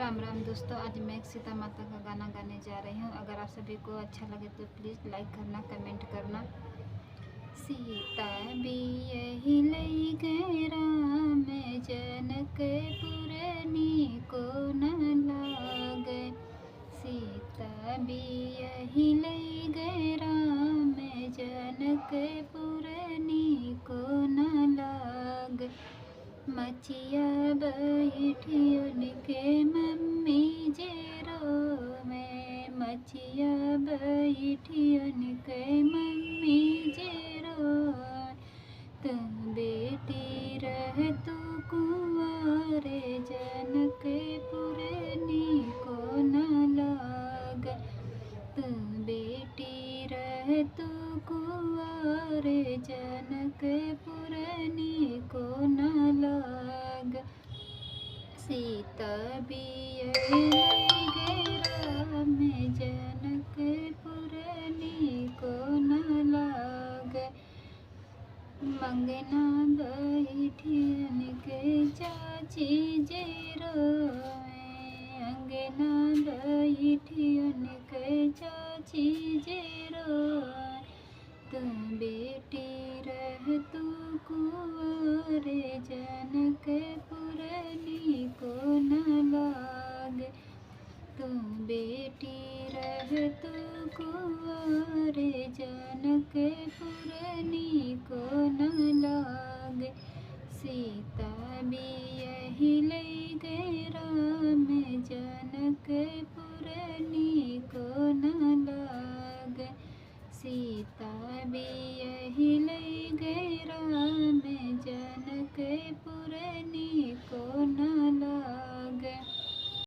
राम राम दोस्तों, आज मैं एक सीता माता का गाना गाने जा रही हूँ। अगर आप सभी को अच्छा लगे तो प्लीज़ लाइक करना, कमेंट करना। सीता बियहि लई गए राम, जनकपुरनी को न लागे। सीता बियहि लई गए राम, जनकपुरनी को न लागे। मचिया बैठी उनके मम्मी जे रोवे, मचिया बैठी उनके मम्मी जे रोवे। तुम बेटी रह तू कुंवारे, जनकपुरनी को न लाग। तुम बेटी रह तू कुंवारे, जनकपुरनी को न लाग। सीता बियहि लई गए राम, जनकपुरनी को न लाग। मंगना बैठी उनके चाची जे रोवे, अंगना बैठी उनके चाची जे रोवे। तुम बेटी रह तू कुंवारे, जनकपुरनी को